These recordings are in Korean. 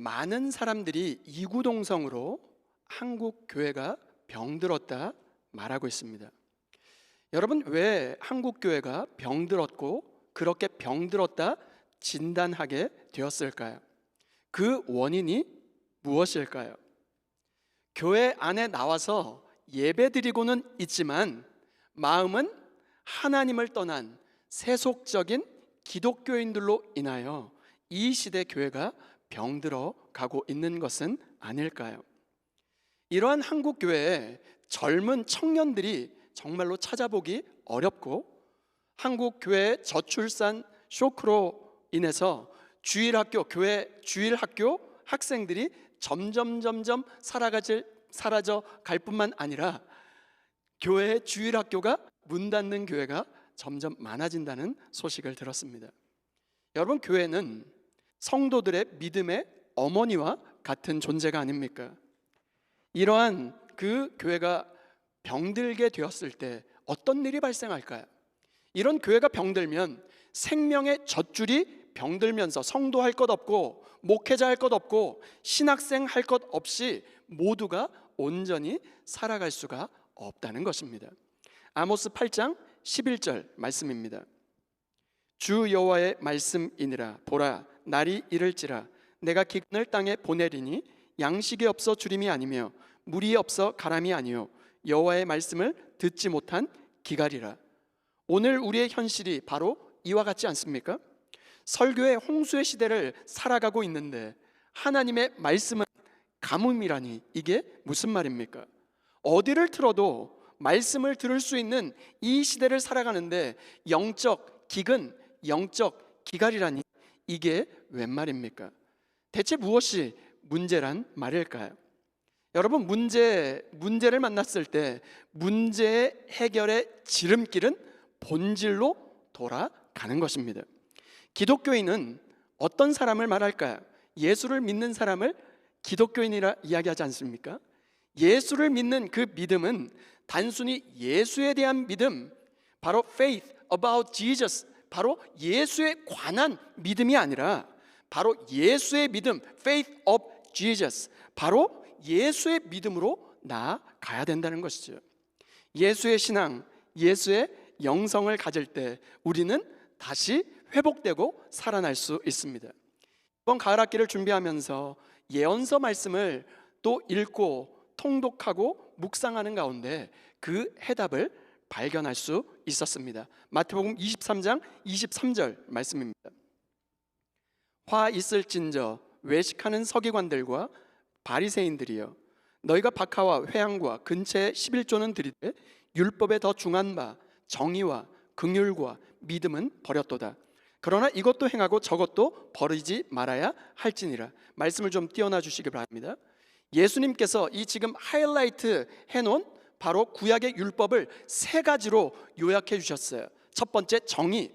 많은 사람들이 이구동성으로 한국 교회가 병들었다 말하고 있습니다. 여러분, 왜 한국 교회가 병들었고 그렇게 병들었다 진단하게 되었을까요? 그 원인이 무엇일까요? 교회 안에 나와서 예배드리고는 있지만 마음은 하나님을 떠난 세속적인 기독교인들로 인하여 이 시대 교회가 병들어 가고 있는 것은 아닐까요? 이러한 한국 교회의 젊은 청년들이 정말로 찾아보기 어렵고, 한국 교회의 저출산 쇼크로 인해서 교회 주일학교 학생들이 점점 사라져 갈 뿐만 아니라 교회의 주일학교가 문 닫는 교회가 점점 많아진다는 소식을 들었습니다. 여러분, 교회는 성도들의 믿음의 어머니와 같은 존재가 아닙니까? 이러한 그 교회가 병들게 되었을 때 어떤 일이 발생할까요? 이런 교회가 병들면 생명의 젖줄이 병들면서 성도 할 것 없고 목회자 할 것 없고 신학생 할 것 없이 모두가 온전히 살아갈 수가 없다는 것입니다. 아모스 8장 11절 말씀입니다. 주 여호와의 말씀이니라. 보라, 날이 이를지라 내가 기근을 땅에 보내리니 양식이 없어 주림이 아니며 물이 없어 가람이 아니요 여호와의 말씀을 듣지 못한 기갈이라. 오늘 우리의 현실이 바로 이와 같지 않습니까? 설교의 홍수의 시대를 살아가고 있는데 하나님의 말씀은 가뭄이라니, 이게 무슨 말입니까? 어디를 틀어도 말씀을 들을 수 있는 이 시대를 살아가는데 영적 기근, 영적 기갈이라니, 이게 웬 말입니까? 대체 무엇이 문제란 말일까요? 여러분, 문제를 만났을 때 문제의 해결의 지름길은 본질로 돌아가는 것입니다. 기독교인은 어떤 사람을 말할까요? 예수를 믿는 사람을 기독교인이라 이야기하지 않습니까? 예수를 믿는 그 믿음은 단순히 예수에 대한 믿음, 바로 faith about Jesus, 바로 예수에 관한 믿음이 아니라 바로 예수의 믿음, faith of Jesus, 바로 예수의 믿음으로 나아가야 된다는 것이죠. 예수의 신앙, 예수의 영성을 가질 때 우리는 다시 회복되고 살아날 수 있습니다. 이번 가을 학기를 준비하면서 예언서 말씀을 또 읽고 통독하고 묵상하는 가운데 그 해답을 발견할 수 있었습니다. 마태복음 23장 23절 말씀입니다. 화 있을진저 외식하는 서기관들과 바리새인들이여, 너희가 박하와 회향과 근처에 11조는 드리되 율법에 더 중한 바 정의와 긍휼과 믿음은 버렸도다. 그러나 이것도 행하고 저것도 버리지 말아야 할지니라. 말씀을 좀 띄워놔 주시기 바랍니다. 예수님께서 이 지금 하이라이트 해놓은 바로 구약의 율법을 세 가지로 요약해 주셨어요. 첫 번째 정의,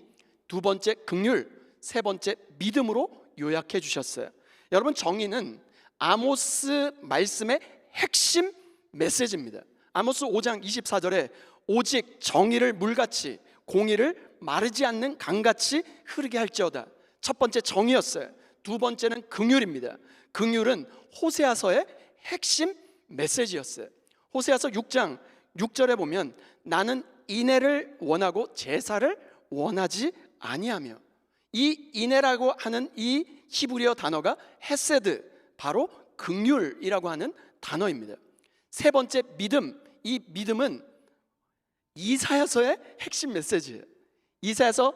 두 번째 긍휼, 세 번째 믿음으로 요약해 주셨어요. 여러분, 정의는 아모스 말씀의 핵심 메시지입니다. 아모스 5장 24절에 오직 정의를 물같이 공의를 마르지 않는 강같이 흐르게 할지어다. 첫 번째 정의였어요. 두 번째는 긍휼입니다. 긍휼은 호세아서의 핵심 메시지였어요. 호세아서 6장 6절에 보면 나는 인애를 원하고 제사를 원하지 아니하며, 이 인애라고 하는 이 히브리어 단어가 헤세드, 바로 긍휼이라고 하는 단어입니다. 세 번째 믿음, 이 믿음은 이사야서의 핵심 메시지예요. 이사야서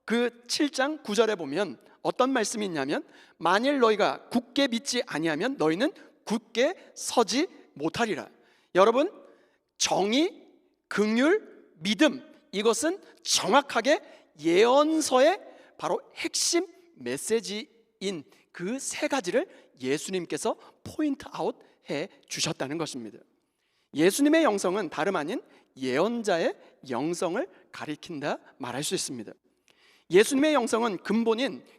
그 7장 9절에 보면 어떤 말씀이 있냐면, 만일 너희가 굳게 믿지 아니하면 너희는 굳게 서지 못하리라. 여러분, 정의, 긍휼, 믿음, 이것은 정확하게 예언서의 바로 핵심 메시지인 그 세 가지를 예수님께서 포인트 아웃 해 주셨다는 것입니다. 예수님의 영성은 다름 아닌 예언자의 영성을 가리킨다 말할 수 있습니다. 예수님의 영성은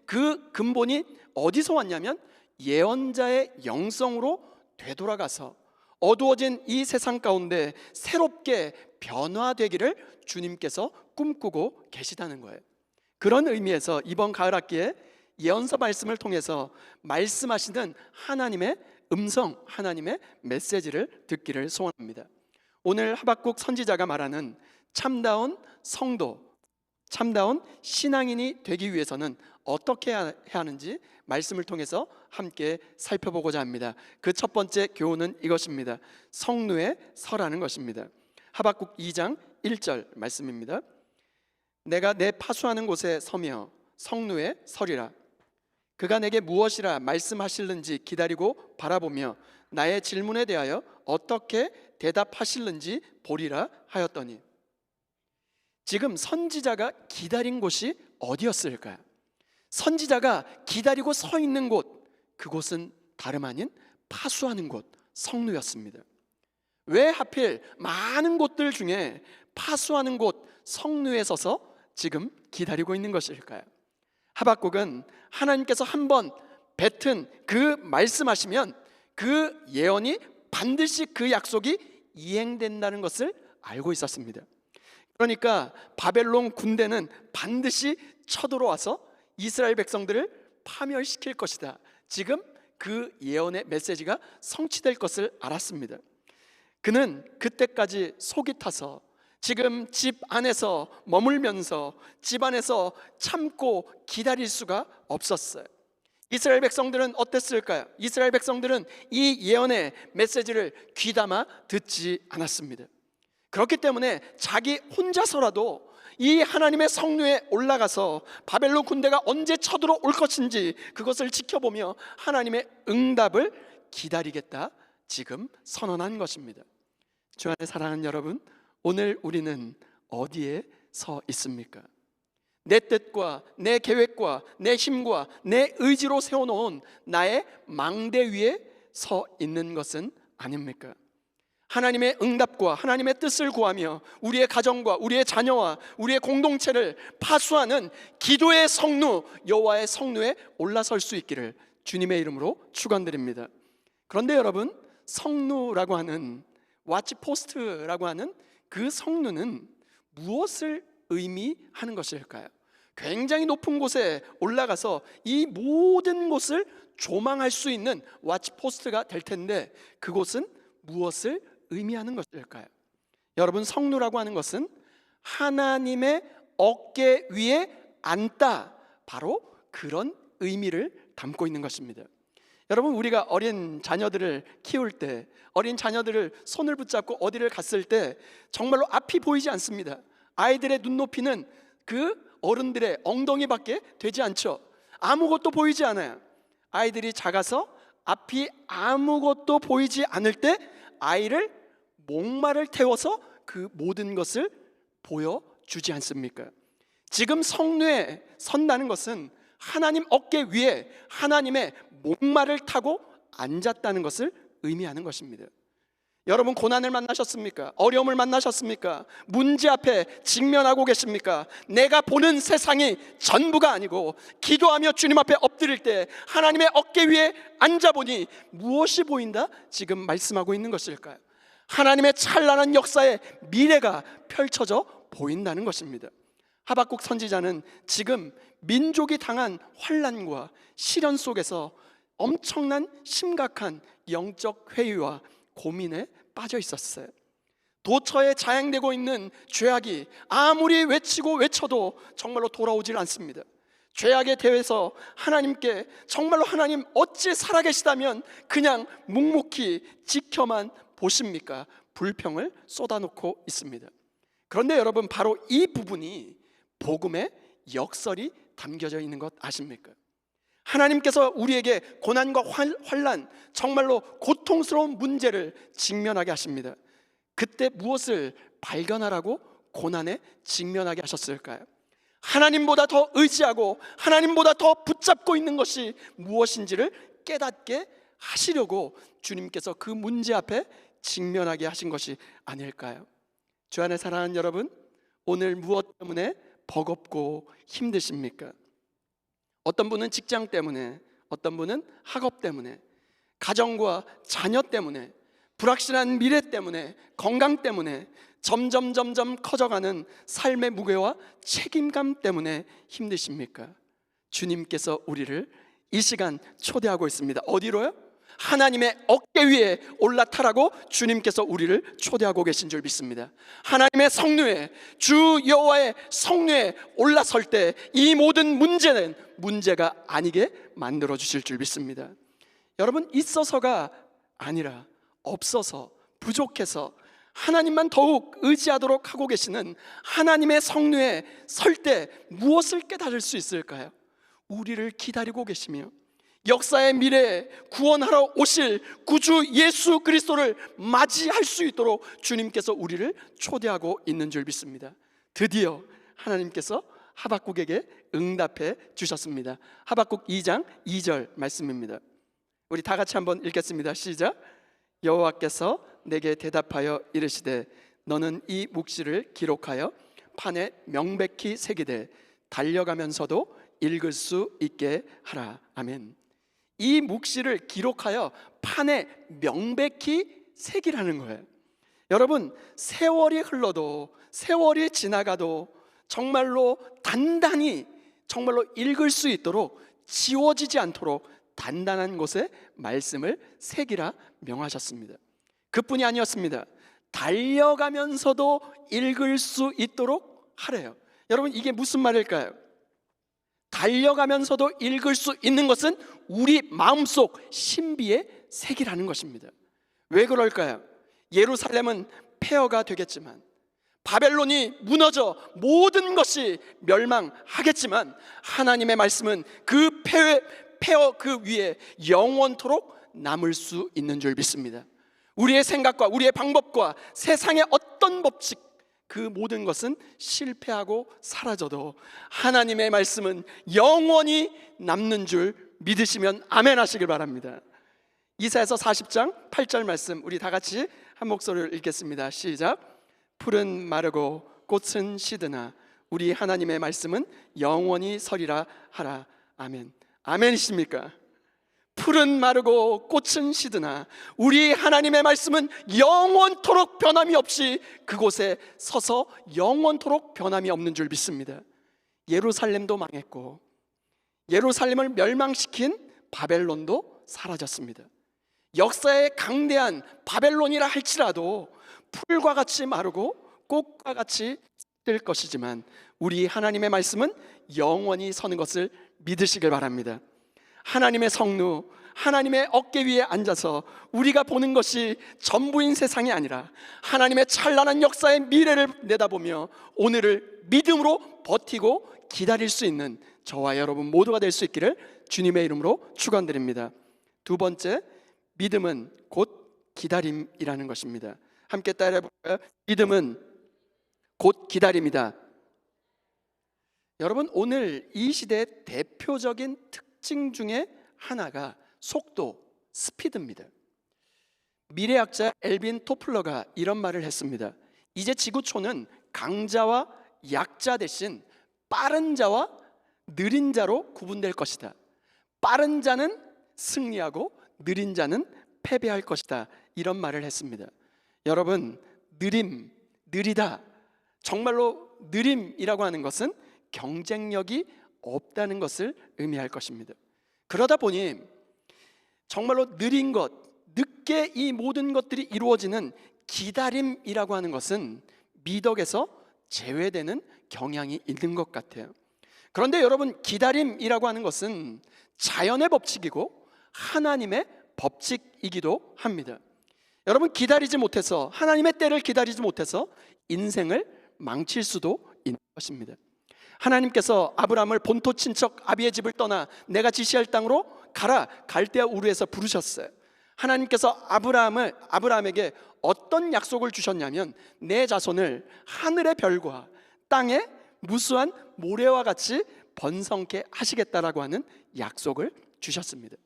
그 근본이 어디서 왔냐면 예언자의 영성으로 되돌아가서 어두워진 이 세상 가운데 새롭게 변화되기를 주님께서 꿈꾸고 계시다는 거예요. 그런 의미에서 이번 가을 학기에 예언서 말씀을 통해서 말씀하시는 하나님의 음성, 하나님의 메시지를 듣기를 소원합니다. 오늘 하박국 선지자가 말하는 참다운 성도, 참다운 신앙인이 되기 위해서는 어떻게 해야 하는지 말씀을 통해서 함께 살펴보고자 합니다. 그 첫 번째 교훈은 이것입니다. 성루에 서라는 것입니다. 하박국 2장 1절 말씀입니다. 내가 내 파수하는 곳에 서며 성루에 서리라. 그가 내게 무엇이라 말씀하실는지 기다리고 바라보며 나의 질문에 대하여 어떻게 대답하실는지 보리라 하였더니, 지금 선지자가 기다린 곳이 어디였을까요? 선지자가 기다리고 서 있는 곳, 그곳은 다름 아닌 파수하는 곳, 성루였습니다. 왜 하필 많은 곳들 중에 파수하는 곳, 성루에 서서 지금 기다리고 있는 것일까요? 하박국은 하나님께서 한번 뱉은 그 말씀하시면 그 예언이 반드시 그 약속이 이행된다는 것을 알고 있었습니다. 그러니까 바벨론 군대는 반드시 쳐들어와서 이스라엘 백성들을 파멸시킬 것이다. 지금 그 예언의 메시지가 성취될 것을 알았습니다. 그는 그때까지 속이 타서 지금 집 안에서 머물면서 집 안에서 참고 기다릴 수가 없었어요. 이스라엘 백성들은 어땠을까요? 이스라엘 백성들은 이 예언의 메시지를 귀담아 듣지 않았습니다. 그렇기 때문에 자기 혼자서라도 이 하나님의 성루에 올라가서 바벨론 군대가 언제 쳐들어올 것인지 그것을 지켜보며 하나님의 응답을 기다리겠다 지금 선언한 것입니다. 주 안에 사랑하는 여러분, 오늘 우리는 어디에 서 있습니까? 내 뜻과 내 계획과 내 힘과 내 의지로 세워놓은 나의 망대 위에 서 있는 것은 아닙니까? 하나님의 응답과 하나님의 뜻을 구하며 우리의 가정과 우리의 자녀와 우리의 공동체를 파수하는 기도의 성루, 여호와의 성루에 올라설 수 있기를 주님의 이름으로 축원드립니다. 그런데 여러분, 성루라고 하는 와치포스트라고 하는 그 성루는 무엇을 의미하는 것일까요? 굉장히 높은 곳에 올라가서 이 모든 곳을 조망할 수 있는 와치포스트가 될 텐데 그곳은 무엇을 의미하는 것일까요? 여러분, 성루라고 하는 것은 하나님의 어깨 위에 앉다, 바로 그런 의미를 담고 있는 것입니다. 여러분, 우리가 어린 자녀들을 키울 때, 어린 자녀들을 손을 붙잡고 어디를 갔을 때 정말로 앞이 보이지 않습니다. 아이들의 눈높이는 그 어른들의 엉덩이밖에 되지 않죠. 아무것도 보이지 않아요. 아이들이 작아서 앞이 아무것도 보이지 않을 때 아이를 목마를 태워서 그 모든 것을 보여주지 않습니까? 지금 성루에 선다는 것은 하나님 어깨 위에 하나님의 목마를 타고 앉았다는 것을 의미하는 것입니다. 여러분, 고난을 만나셨습니까? 어려움을 만나셨습니까? 문제 앞에 직면하고 계십니까? 내가 보는 세상이 전부가 아니고 기도하며 주님 앞에 엎드릴 때 하나님의 어깨 위에 앉아보니 무엇이 보인다? 지금 말씀하고 있는 것일까요? 하나님의 찬란한 역사의 미래가 펼쳐져 보인다는 것입니다. 하박국 선지자는 지금 민족이 당한 환난과 시련 속에서 엄청난 심각한 영적 회의와 고민에 빠져 있었어요. 도처에 자행되고 있는 죄악이 아무리 외치고 외쳐도 정말로 돌아오질 않습니다. 죄악에 대해서 하나님께 정말로 하나님 어찌 살아계시다면 그냥 묵묵히 지켜만 보십니까? 불평을 쏟아놓고 있습니다. 그런데 여러분, 바로 이 부분이 복음의 역설이 담겨져 있는 것 아십니까? 하나님께서 우리에게 고난과 환난, 정말로 고통스러운 문제를 직면하게 하십니다. 그때 무엇을 발견하라고 고난에 직면하게 하셨을까요? 하나님보다 더 의지하고 하나님보다 더 붙잡고 있는 것이 무엇인지를 깨닫게 하시려고 주님께서 그 문제 앞에 직면하게 하신 것이 아닐까요? 주 안에 사랑하는 여러분, 오늘 무엇 때문에 버겁고 힘드십니까? 어떤 분은 직장 때문에, 어떤 분은 학업 때문에, 가정과 자녀 때문에, 불확실한 미래 때문에, 건강 때문에, 점점 커져가는 삶의 무게와 책임감 때문에 힘드십니까? 주님께서 우리를 이 시간 초대하고 있습니다. 어디로요? 하나님의 어깨 위에 올라타라고 주님께서 우리를 초대하고 계신 줄 믿습니다. 하나님의 성류에, 주 여호와의 성류에 올라설 때 이 모든 문제는 문제가 아니게 만들어 주실 줄 믿습니다. 여러분, 있어서가 아니라 없어서, 부족해서 하나님만 더욱 의지하도록 하고 계시는 하나님의 성류에 설 때 무엇을 깨달을 수 있을까요? 우리를 기다리고 계시며 역사의 미래에 구원하러 오실 구주 예수 그리스도를 맞이할 수 있도록 주님께서 우리를 초대하고 있는 줄 믿습니다. 드디어 하나님께서 하박국에게 응답해 주셨습니다. 하박국 2장 2절 말씀입니다. 우리 다 같이 한번 읽겠습니다. 시작. 여호와께서 내게 대답하여 이르시되 너는 이 묵시를 기록하여 판에 명백히 새기되 달려가면서도 읽을 수 있게 하라. 아멘. 이 묵시를 기록하여 판에 명백히 새기라는 거예요. 여러분, 세월이 흘러도, 세월이 지나가도 정말로 단단히, 정말로 읽을 수 있도록, 지워지지 않도록 단단한 곳에 말씀을 새기라 명하셨습니다. 그뿐이 아니었습니다. 달려가면서도 읽을 수 있도록 하래요. 여러분, 이게 무슨 말일까요? 달려가면서도 읽을 수 있는 것은 우리 마음속 신비의 색이라는 것입니다. 왜 그럴까요? 예루살렘은 폐허가 되겠지만, 바벨론이 무너져 모든 것이 멸망하겠지만, 하나님의 말씀은 그 폐허 그 위에 영원토록 남을 수 있는 줄 믿습니다. 우리의 생각과 우리의 방법과 세상의 어떤 법칙, 그 모든 것은 실패하고 사라져도 하나님의 말씀은 영원히 남는 줄 믿으시면 아멘 하시길 바랍니다. 이사야서 40장 8절 말씀, 우리 다 같이 한 목소리를 읽겠습니다. 시작. 풀은 마르고 꽃은 시드나 우리 하나님의 말씀은 영원히 서리라 하라. 아멘. 아멘이십니까? 풀은 마르고 꽃은 시드나 우리 하나님의 말씀은 영원토록 변함이 없이 그곳에 서서 영원토록 변함이 없는 줄 믿습니다. 예루살렘도 망했고 예루살렘을 멸망시킨 바벨론도 사라졌습니다. 역사의 강대한 바벨론이라 할지라도 풀과 같이 마르고 꽃과 같이 뜰 것이지만 우리 하나님의 말씀은 영원히 서는 것을 믿으시길 바랍니다. 하나님의 성루, 하나님의 어깨 위에 앉아서 우리가 보는 것이 전부인 세상이 아니라 하나님의 찬란한 역사의 미래를 내다보며 오늘을 믿음으로 버티고 기다릴 수 있는 저와 여러분 모두가 될 수 있기를 주님의 이름으로 축원드립니다. 두 번째, 믿음은 곧 기다림이라는 것입니다. 함께 따라해 볼까요? 믿음은 곧 기다림이다. 여러분, 오늘 이 시대의 대표적인 특징 중에 하나가 속도, 스피드입니다. 미래학자 엘빈 토플러가 이런 말을 했습니다. 이제 지구촌은 강자와 약자 대신 빠른 자와 느린 자로 구분될 것이다. 빠른 자는 승리하고 느린 자는 패배할 것이다. 이런 말을 했습니다. 여러분, 느리다, 정말로 느림이라고 하는 것은 경쟁력이 없다는 것을 의미할 것입니다. 그러다 보니 정말로 느린 것, 늦게 이 모든 것들이 이루어지는 기다림이라고 하는 것은 미덕에서 제외되는 경향이 있는 것 같아요. 그런데 여러분, 기다림이라고 하는 것은 자연의 법칙이고 하나님의 법칙이기도 합니다. 여러분, 기다리지 못해서, 하나님의 때를 기다리지 못해서 인생을 망칠 수도 있는 것입니다. 하나님께서 아브라함을 본토 친척 아비의 집을 떠나 내가 지시할 땅으로 가라, 갈대아 우르에서 부르셨어요. 하나님께서 아브라함에게 어떤 약속을 주셨냐면 내 자손을 하늘의 별과 땅의 무수한 모래와 같이 번성케 하시겠다라고 하는 약속을 주셨습니다.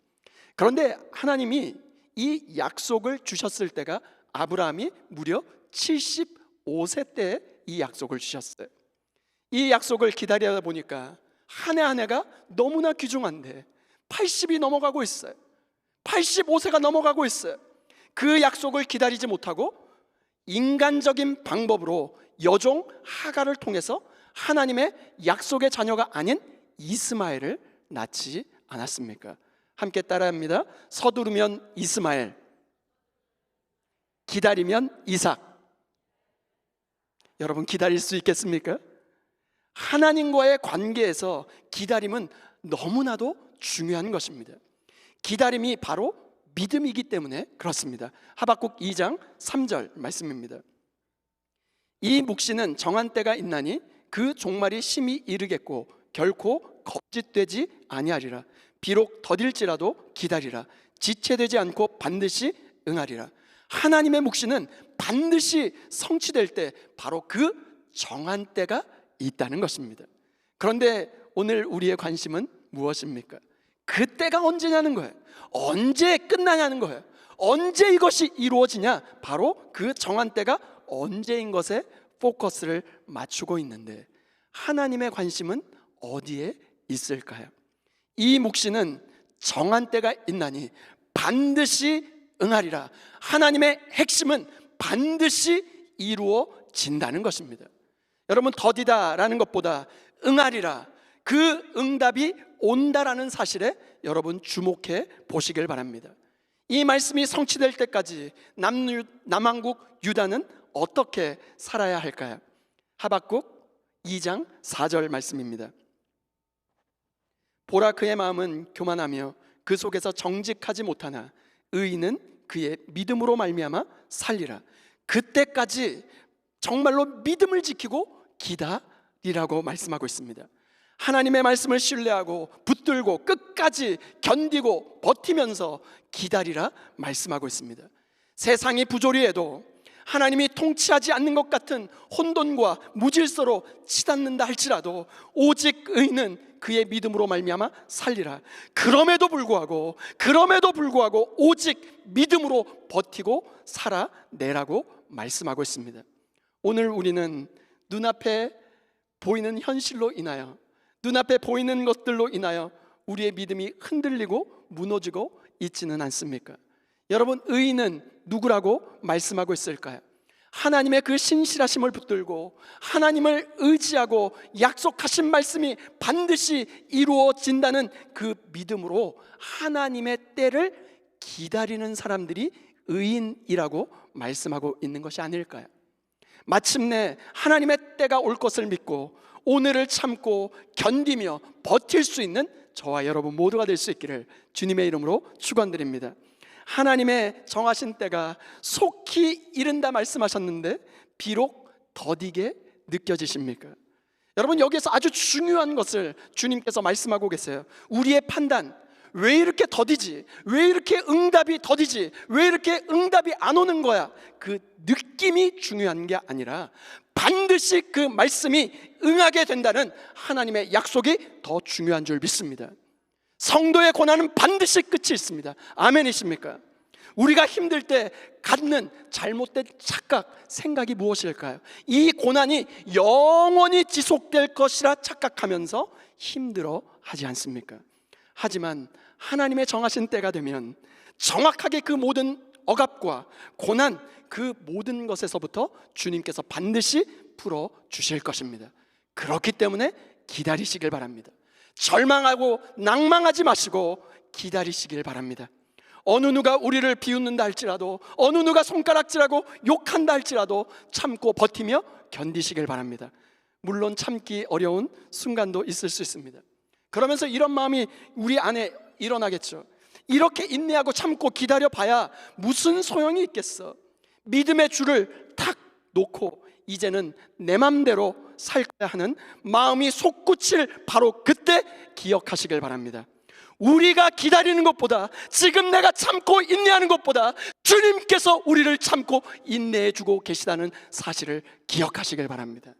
그런데 하나님이 이 약속을 주셨을 때가 아브라함이 무려 75세 때에 이 약속을 주셨어요. 이 약속을 기다리다 보니까 한 해 한 해가 너무나 귀중한데 80이 넘어가고 있어요. 85세가 넘어가고 있어요. 그 약속을 기다리지 못하고 인간적인 방법으로 여종 하갈을 통해서 하나님의 약속의 자녀가 아닌 이스마엘을 낳지 않았습니까? 함께 따라합니다. 서두르면 이스마엘, 기다리면 이삭. 여러분, 기다릴 수 있겠습니까? 하나님과의 관계에서 기다림은 너무나도 중요한 것입니다. 기다림이 바로 믿음이기 때문에 그렇습니다. 하박국 2장 3절 말씀입니다. 이 묵시는 정한 때가 있나니 그 종말이 심히 이르겠고 결코 거짓되지 아니하리라. 비록 더딜지라도 기다리라. 지체되지 않고 반드시 응하리라. 하나님의 묵시는 반드시 성취될 때 바로 그 정한 때가 있다는 것입니다. 그런데 오늘 우리의 관심은 무엇입니까? 그 때가 언제냐는 거예요. 언제 끝나냐는 거예요. 언제 이것이 이루어지냐? 바로 그 정한 때가 언제인 것에 포커스를 맞추고 있는데 하나님의 관심은 어디에 있을까요? 이 묵시는 정한 때가 있나니 반드시 응하리라. 하나님의 핵심은 반드시 이루어진다는 것입니다. 여러분, 더디다라는 것보다 응하리라, 그 응답이 온다라는 사실에 여러분 주목해 보시길 바랍니다. 이 말씀이 성취될 때까지 남왕국 유다는 어떻게 살아야 할까요? 하박국 2장 4절 말씀입니다. 보라, 그의 마음은 교만하며 그 속에서 정직하지 못하나 의인은 그의 믿음으로 말미암아 살리라. 그때까지 정말로 믿음을 지키고 기다리라고 말씀하고 있습니다. 하나님의 말씀을 신뢰하고 붙들고 끝까지 견디고 버티면서 기다리라 말씀하고 있습니다. 세상이 부조리해도 하나님이 통치하지 않는 것 같은 혼돈과 무질서로 치닫는다 할지라도 오직 의인은 그의 믿음으로 말미암아 살리라. 그럼에도 불구하고 오직 믿음으로 버티고 살아내라고 말씀하고 있습니다. 오늘 우리는 눈앞에 보이는 현실로 인하여, 눈앞에 보이는 것들로 인하여 우리의 믿음이 흔들리고 무너지고 있지는 않습니까? 여러분, 의인은 누구라고 말씀하고 있을까요? 하나님의 그 신실하심을 붙들고 하나님을 의지하고 약속하신 말씀이 반드시 이루어진다는 그 믿음으로 하나님의 때를 기다리는 사람들이 의인이라고 말씀하고 있는 것이 아닐까요? 마침내 하나님의 때가 올 것을 믿고 오늘을 참고 견디며 버틸 수 있는 저와 여러분 모두가 될 수 있기를 주님의 이름으로 축원드립니다. 하나님의 정하신 때가 속히 이른다 말씀하셨는데 비록 더디게 느껴지십니까? 여러분, 여기에서 아주 중요한 것을 주님께서 말씀하고 계세요. 우리의 판단, 왜 이렇게 더디지? 왜 이렇게 응답이 더디지? 왜 이렇게 응답이 안 오는 거야? 그 느낌이 중요한 게 아니라 반드시 그 말씀이 응하게 된다는 하나님의 약속이 더 중요한 줄 믿습니다. 성도의 고난은 반드시 끝이 있습니다. 아멘이십니까? 우리가 힘들 때 갖는 잘못된 착각, 생각이 무엇일까요? 이 고난이 영원히 지속될 것이라 착각하면서 힘들어 하지 않습니까? 하지만 하나님의 정하신 때가 되면 정확하게 그 모든 억압과 고난, 그 모든 것에서부터 주님께서 반드시 풀어주실 것입니다. 그렇기 때문에 기다리시길 바랍니다. 절망하고 낭망하지 마시고 기다리시길 바랍니다. 어느 누가 우리를 비웃는다 할지라도, 어느 누가 손가락질하고 욕한다 할지라도 참고 버티며 견디시길 바랍니다. 물론 참기 어려운 순간도 있을 수 있습니다. 그러면서 이런 마음이 우리 안에 일어나겠죠. 이렇게 인내하고 참고 기다려봐야 무슨 소용이 있겠어. 믿음의 줄을 탁 놓고 이제는 내 맘대로 살아야 하는 마음이 솟구칠 바로 그때 기억하시길 바랍니다. 우리가 기다리는 것보다, 지금 내가 참고 인내하는 것보다 주님께서 우리를 참고 인내해 주고 계시다는 사실을 기억하시길 바랍니다.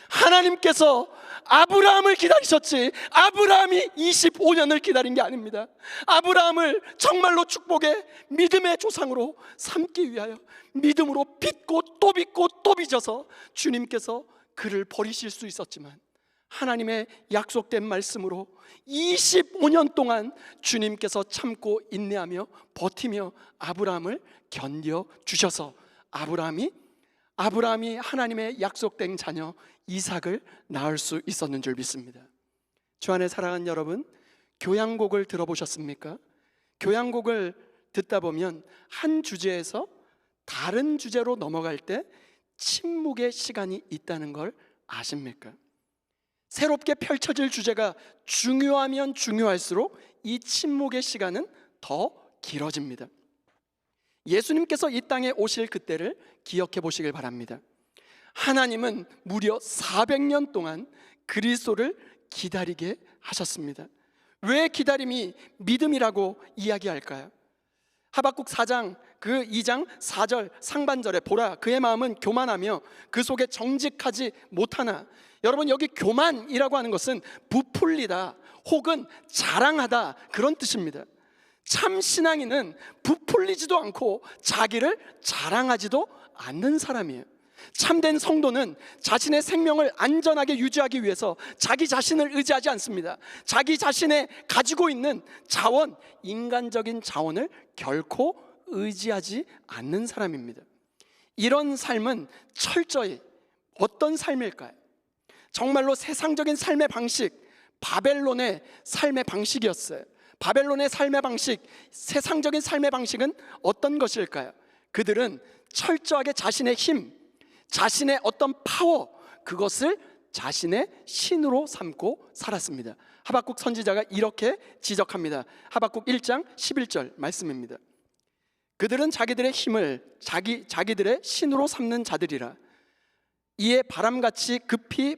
하나님께서 아브라함을 기다리셨지 아브라함이 25년을 기다린 게 아닙니다. 아브라함을 정말로 축복의 믿음의 조상으로 삼기 위하여 믿음으로 빚고 또 빚고 또 빚어서 주님께서 그를 버리실 수 있었지만 하나님의 약속된 말씀으로 25년 동안 주님께서 참고 인내하며 버티며 아브라함을 견뎌 주셔서 아브라함이 하나님의 약속된 자녀 이삭을 낳을 수 있었는 줄 믿습니다. 주 안에 사랑하는 여러분, 교향곡을 들어보셨습니까? 교향곡을 듣다 보면 한 주제에서 다른 주제로 넘어갈 때 침묵의 시간이 있다는 걸 아십니까? 새롭게 펼쳐질 주제가 중요하면 중요할수록 이 침묵의 시간은 더 길어집니다. 예수님께서 이 땅에 오실 그때를 기억해 보시길 바랍니다. 하나님은 무려 400년 동안 그리스도를 기다리게 하셨습니다. 왜 기다림이 믿음이라고 이야기할까요? 하박국 4장 그 2장 4절 상반절에 보라 그의 마음은 교만하며 그 속에 정직하지 못하나, 여러분 여기 교만이라고 하는 것은 부풀리다 혹은 자랑하다 그런 뜻입니다. 참 신앙인은 부풀리지도 않고 자기를 자랑하지도 않는 사람이에요. 참된 성도는 자신의 생명을 안전하게 유지하기 위해서 자기 자신을 의지하지 않습니다. 자기 자신의 가지고 있는 자원, 인간적인 자원을 결코 의지하지 않는 사람입니다. 이런 삶은 철저히 어떤 삶일까요? 정말로 세상적인 삶의 방식, 바벨론의 삶의 방식이었어요. 바벨론의 삶의 방식, 세상적인 삶의 방식은 어떤 것일까요? 그들은 철저하게 자신의 힘, 자신의 어떤 파워, 그것을 자신의 신으로 삼고 살았습니다. 하박국 선지자가 이렇게 지적합니다. 하박국 1장 11절 말씀입니다. 그들은 자기들의 힘을 자기들의 신으로 삼는 자들이라. 이에 바람같이 급히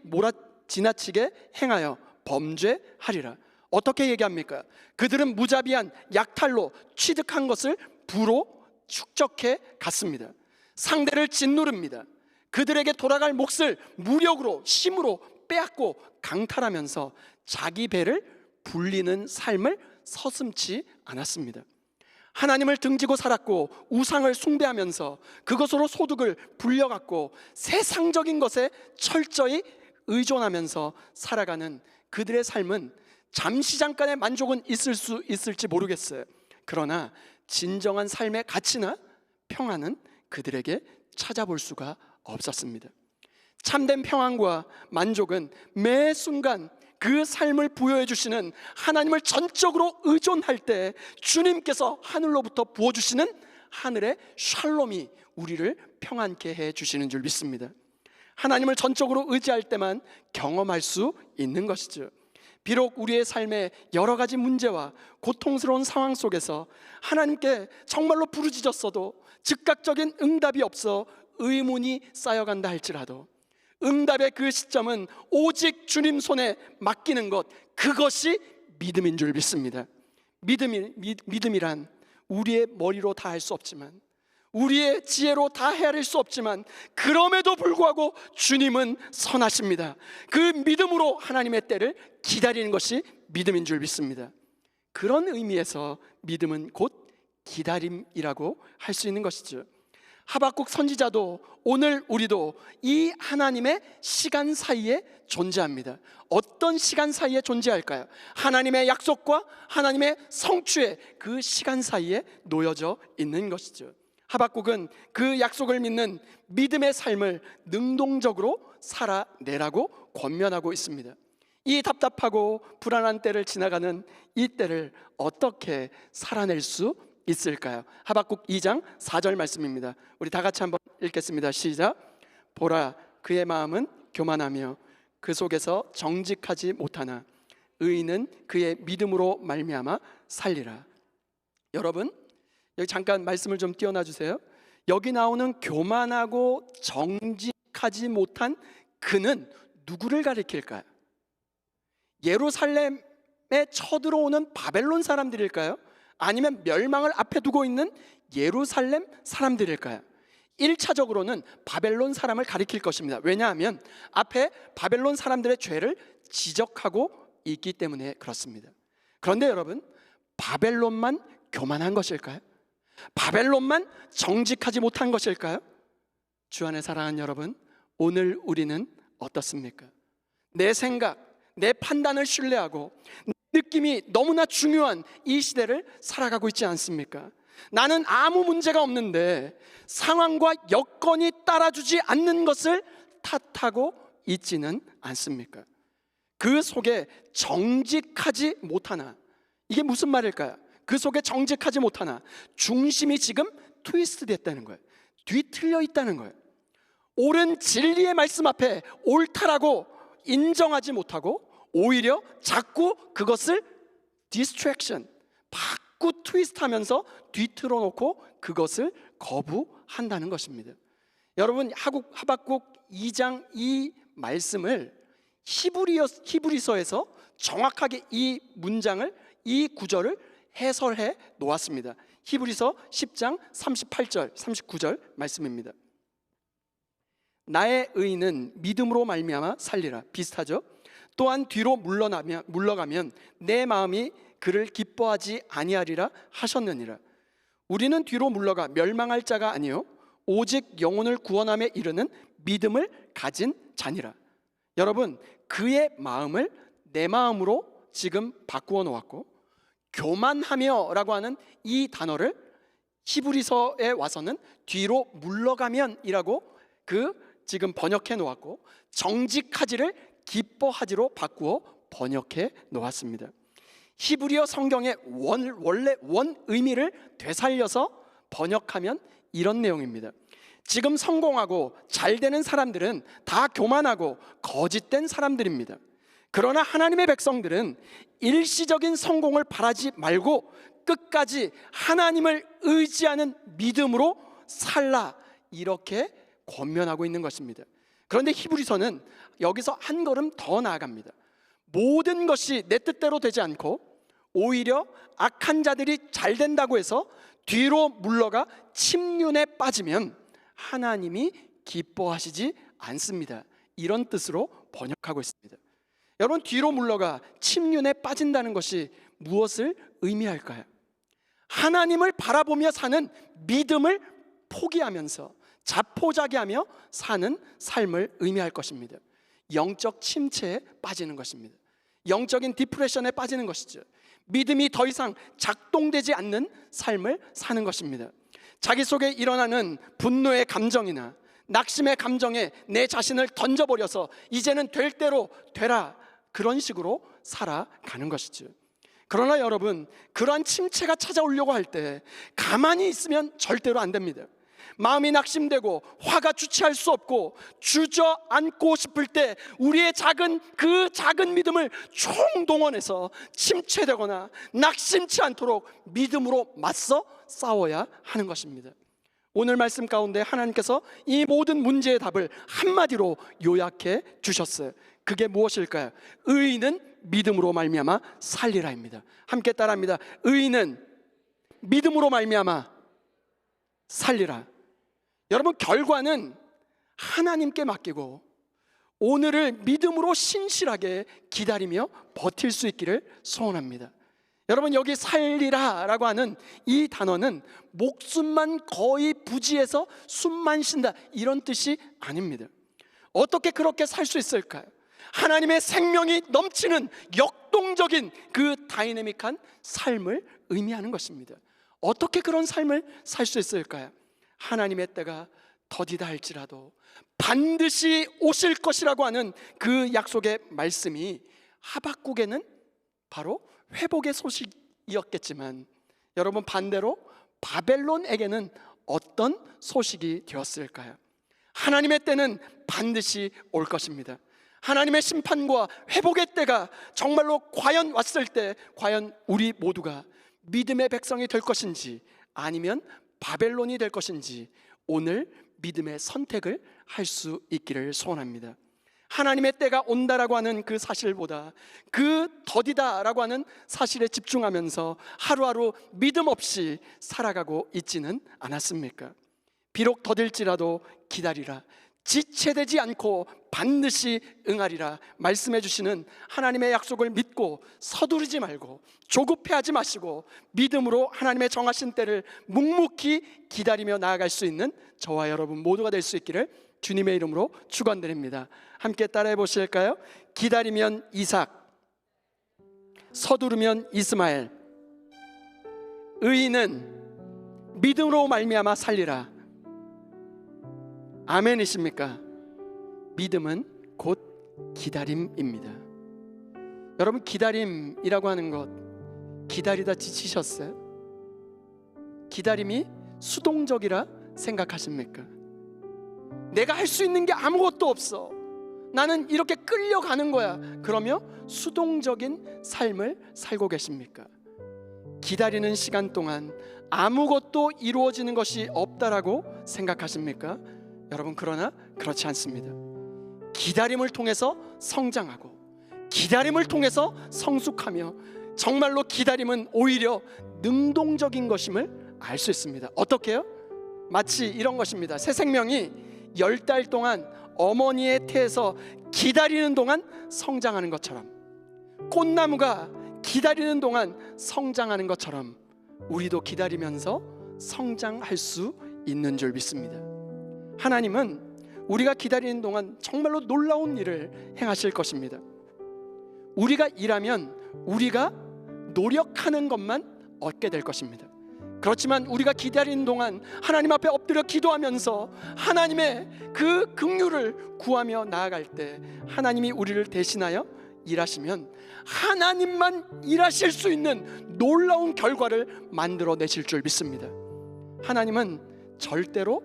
지나치게 행하여 범죄하리라. 어떻게 얘기합니까? 그들은 무자비한 약탈로 취득한 것을 부로 축적해 갔습니다. 상대를 짓누릅니다. 그들에게 돌아갈 몫을 무력으로 힘으로 빼앗고 강탈하면서 자기 배를 불리는 삶을 서슴지 않았습니다. 하나님을 등지고 살았고 우상을 숭배하면서 그것으로 소득을 불려갔고 세상적인 것에 철저히 의존하면서 살아가는 그들의 삶은 잠시 잠깐의 만족은 있을 수 있을지 모르겠어요. 그러나 진정한 삶의 가치나 평안은 그들에게 찾아볼 수가 없었습니다. 참된 평안과 만족은 매 순간 그 삶을 부여해 주시는 하나님을 전적으로 의존할 때 주님께서 하늘로부터 부어주시는 하늘의 샬롬이 우리를 평안케 해 주시는 줄 믿습니다. 하나님을 전적으로 의지할 때만 경험할 수 있는 것이죠. 비록 우리의 삶에 여러 가지 문제와 고통스러운 상황 속에서 하나님께 정말로 부르짖었어도 즉각적인 응답이 없어 의문이 쌓여간다 할지라도 응답의 그 시점은 오직 주님 손에 맡기는 것, 그것이 믿음인 줄 믿습니다. 믿음이란 우리의 머리로 다 할 수 없지만, 우리의 지혜로 다 헤아릴 수 없지만, 그럼에도 불구하고 주님은 선하십니다. 그 믿음으로 하나님의 때를 기다리는 것이 믿음인 줄 믿습니다. 그런 의미에서 믿음은 곧 기다림이라고 할 수 있는 것이죠. 하박국 선지자도 오늘 우리도 이 하나님의 시간 사이에 존재합니다. 어떤 시간 사이에 존재할까요? 하나님의 약속과 하나님의 성취의 그 시간 사이에 놓여져 있는 것이죠. 하박국은 그 약속을 믿는 믿음의 삶을 능동적으로 살아내라고 권면하고 있습니다. 이 답답하고 불안한 때를 지나가는 이 때를 어떻게 살아낼 수 있을까요? 하박국 2장 4절 말씀입니다. 우리 다 같이 한번 읽겠습니다. 시작. 보라 그의 마음은 교만하며 그 속에서 정직하지 못하나 의인은 그의 믿음으로 말미암아 살리라. 여러분 여기 잠깐 말씀을 좀 띄워놔 주세요. 여기 나오는 교만하고 정직하지 못한 그는 누구를 가리킬까요? 예루살렘에 쳐들어오는 바벨론 사람들일까요? 아니면 멸망을 앞에 두고 있는 예루살렘 사람들일까요? 1차적으로는 바벨론 사람을 가리킬 것입니다. 왜냐하면 앞에 바벨론 사람들의 죄를 지적하고 있기 때문에 그렇습니다. 그런데 여러분, 바벨론만 교만한 것일까요? 바벨론만 정직하지 못한 것일까요? 주 안에 사랑하는 여러분, 오늘 우리는 어떻습니까? 내 생각, 내 판단을 신뢰하고 느낌이 너무나 중요한 이 시대를 살아가고 있지 않습니까? 나는 아무 문제가 없는데 상황과 여건이 따라주지 않는 것을 탓하고 있지는 않습니까? 그 속에 정직하지 못하나 이게 무슨 말일까요? 그 속에 정직하지 못하나 중심이 지금 트위스트 됐다는 거예요. 뒤틀려 있다는 거예요. 옳은 진리의 말씀 앞에 옳다라고 인정하지 못하고 오히려 자꾸 그것을 디스트랙션, 자꾸 트위스트하면서 뒤틀어 놓고 그것을 거부한다는 것입니다. 여러분, 하박국 2장 이 말씀을 히브리서에서 정확하게 이 문장을, 이 구절을 해설해 놓았습니다. 히브리서 10장 38절 39절 말씀입니다. 나의 의인은 믿음으로 말미암아 살리라. 비슷하죠? 또한 뒤로 물러가면 내 마음이 그를 기뻐하지 아니하리라 하셨느니라. 우리는 뒤로 물러가 멸망할 자가 아니요 오직 영혼을 구원함에 이르는 믿음을 가진 자니라. 여러분, 그의 마음을 내 마음으로 지금 바꾸어 놓았고, 교만하며 라고 하는 이 단어를 히브리서에 와서는 뒤로 물러가면이라고 지금 번역해 놓았고, 정직하지를 기뻐하지로 바꾸어 번역해 놓았습니다. 히브리어 성경의 원래 원 의미를 되살려서 번역하면 이런 내용입니다. 지금 성공하고 잘 되는 사람들은 다 교만하고 거짓된 사람들입니다. 그러나 하나님의 백성들은 일시적인 성공을 바라지 말고 끝까지 하나님을 의지하는 믿음으로 살라, 이렇게 권면하고 있는 것입니다. 그런데 히브리서는 여기서 한 걸음 더 나아갑니다. 모든 것이 내 뜻대로 되지 않고 오히려 악한 자들이 잘 된다고 해서 뒤로 물러가 침륜에 빠지면 하나님이 기뻐하시지 않습니다. 이런 뜻으로 번역하고 있습니다. 여러분, 뒤로 물러가 침륜에 빠진다는 것이 무엇을 의미할까요? 하나님을 바라보며 사는 믿음을 포기하면서 자포자기하며 사는 삶을 의미할 것입니다. 영적 침체에 빠지는 것입니다. 영적인 디프레션에 빠지는 것이죠. 믿음이 더 이상 작동되지 않는 삶을 사는 것입니다. 자기 속에 일어나는 분노의 감정이나 낙심의 감정에 내 자신을 던져버려서 이제는 될 대로 되라, 그런 식으로 살아가는 것이죠. 그러나 여러분, 그러한 침체가 찾아오려고 할 때 가만히 있으면 절대로 안 됩니다. 마음이 낙심되고 화가 주체할 수 없고 주저앉고 싶을 때 우리의 작은 믿음을 총동원해서 침체되거나 낙심치 않도록 믿음으로 맞서 싸워야 하는 것입니다. 오늘 말씀 가운데 하나님께서 이 모든 문제의 답을 한마디로 요약해 주셨어요. 그게 무엇일까요? 의인은 믿음으로 말미암아 살리라입니다. 함께 따라합니다. 의인은 믿음으로 말미암아 살리라. 여러분, 결과는 하나님께 맡기고 오늘을 믿음으로 신실하게 기다리며 버틸 수 있기를 소원합니다. 여러분, 여기 살리라 라고 하는 이 단어는 목숨만 거의 부지해서 숨만 쉰다, 이런 뜻이 아닙니다. 어떻게 그렇게 살 수 있을까요? 하나님의 생명이 넘치는 역동적인 그 다이내믹한 삶을 의미하는 것입니다. 어떻게 그런 삶을 살 수 있을까요? 하나님의 때가 더디다 할지라도 반드시 오실 것이라고 하는 그 약속의 말씀이 하박국에는 바로 회복의 소식이었겠지만, 여러분, 반대로 바벨론에게는 어떤 소식이 되었을까요? 하나님의 때는 반드시 올 것입니다. 하나님의 심판과 회복의 때가 정말로 과연 왔을 때 과연 우리 모두가 믿음의 백성이 될 것인지 아니면 바벨론이 될 것인지 오늘 믿음의 선택을 할 수 있기를 소원합니다. 하나님의 때가 온다라고 하는 그 사실보다 그 더디다라고 하는 사실에 집중하면서 하루하루 믿음 없이 살아가고 있지는 않았습니까? 비록 더딜지라도 기다리라, 지체되지 않고 반드시 응하리라 말씀해 주시는 하나님의 약속을 믿고 서두르지 말고 조급해하지 마시고 믿음으로 하나님의 정하신 때를 묵묵히 기다리며 나아갈 수 있는 저와 여러분 모두가 될 수 있기를 주님의 이름으로 축원드립니다. 함께 따라해 보실까요? 기다리면 이삭, 서두르면 이스마엘, 의인은 믿음으로 말미암아 살리라. 아멘이십니까? 믿음은 곧 기다림입니다. 여러분, 기다림이라고 하는 것 기다리다 지치셨어요? 기다림이 수동적이라 생각하십니까? 내가 할 수 있는 게 아무것도 없어, 나는 이렇게 끌려가는 거야, 그러며 수동적인 삶을 살고 계십니까? 기다리는 시간 동안 아무것도 이루어지는 것이 없다라고 생각하십니까? 여러분, 그러나 그렇지 않습니다. 기다림을 통해서 성장하고 기다림을 통해서 성숙하며, 정말로 기다림은 오히려 능동적인 것임을 알 수 있습니다. 어떻게요? 마치 이런 것입니다. 새 생명이 10달 동안 어머니의 태에서 기다리는 동안 성장하는 것처럼, 꽃나무가 기다리는 동안 성장하는 것처럼 우리도 기다리면서 성장할 수 있는 줄 믿습니다. 하나님은 우리가 기다리는 동안 정말로 놀라운 일을 행하실 것입니다. 우리가 일하면 우리가 노력하는 것만 얻게 될 것입니다. 그렇지만 우리가 기다리는 동안 하나님 앞에 엎드려 기도하면서 하나님의 그 긍휼을 구하며 나아갈 때, 하나님이 우리를 대신하여 일하시면 하나님만 일하실 수 있는 놀라운 결과를 만들어내실 줄 믿습니다. 하나님은 절대로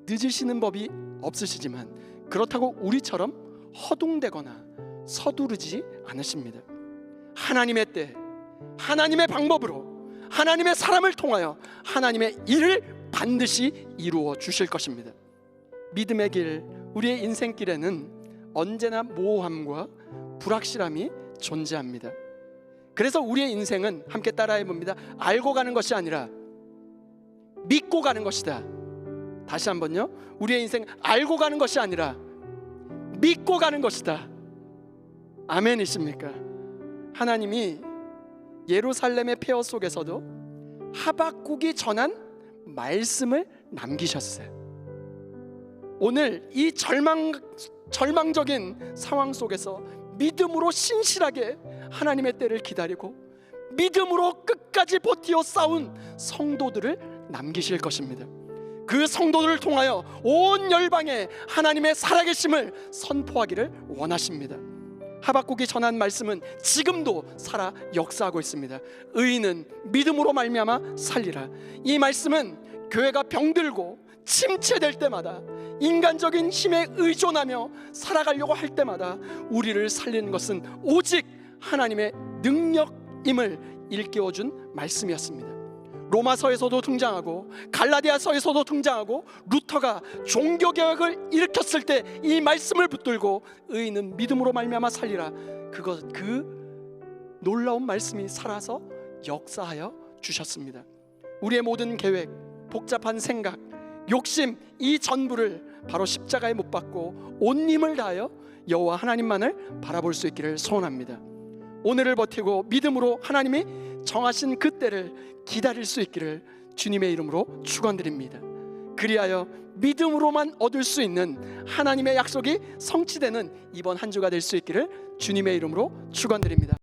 늦으시는 법이 없으시지만, 그렇다고 우리처럼 허둥대거나 서두르지 않으십니다. 하나님의 때, 하나님의 방법으로, 하나님의 사람을 통하여 하나님의 일을 반드시 이루어 주실 것입니다. 믿음의 길, 우리의 인생길에는 언제나 모호함과 불확실함이 존재합니다. 그래서 우리의 인생은, 함께 따라해 봅니다. 알고 가는 것이 아니라 믿고 가는 것이다. 다시 한번요. 우리의 인생 알고 가는 것이 아니라 믿고 가는 것이다. 아멘이십니까? 하나님이 예루살렘의 폐허 속에서도 하박국이 전한 말씀을 남기셨어요. 오늘 이 절망적인 상황 속에서 믿음으로 신실하게 하나님의 때를 기다리고 믿음으로 끝까지 버티어 싸운 성도들을 남기실 것입니다. 그 성도들을 통하여 온 열방에 하나님의 살아계심을 선포하기를 원하십니다. 하박국이 전한 말씀은 지금도 살아 역사하고 있습니다. 의인은 믿음으로 말미암아 살리라. 이 말씀은 교회가 병들고 침체될 때마다, 인간적인 힘에 의존하며 살아가려고 할 때마다 우리를 살리는 것은 오직 하나님의 능력임을 일깨워준 말씀이었습니다. 로마서에서도 등장하고 갈라디아서에서도 등장하고, 루터가 종교개혁을 일으켰을 때 이 말씀을 붙들고 의인은 믿음으로 말미암아 살리라, 그 놀라운 말씀이 살아서 역사하여 주셨습니다. 우리의 모든 계획, 복잡한 생각, 욕심, 이 전부를 바로 십자가에 못 박고 온 힘을 다하여 여호와 하나님만을 바라볼 수 있기를 소원합니다. 오늘을 버티고 믿음으로 하나님이 정하신 그 때를 기다릴 수 있기를 주님의 이름으로 축원드립니다. 그리하여 믿음으로만 얻을 수 있는 하나님의 약속이 성취되는 이번 한 주가 될 수 있기를 주님의 이름으로 축원드립니다.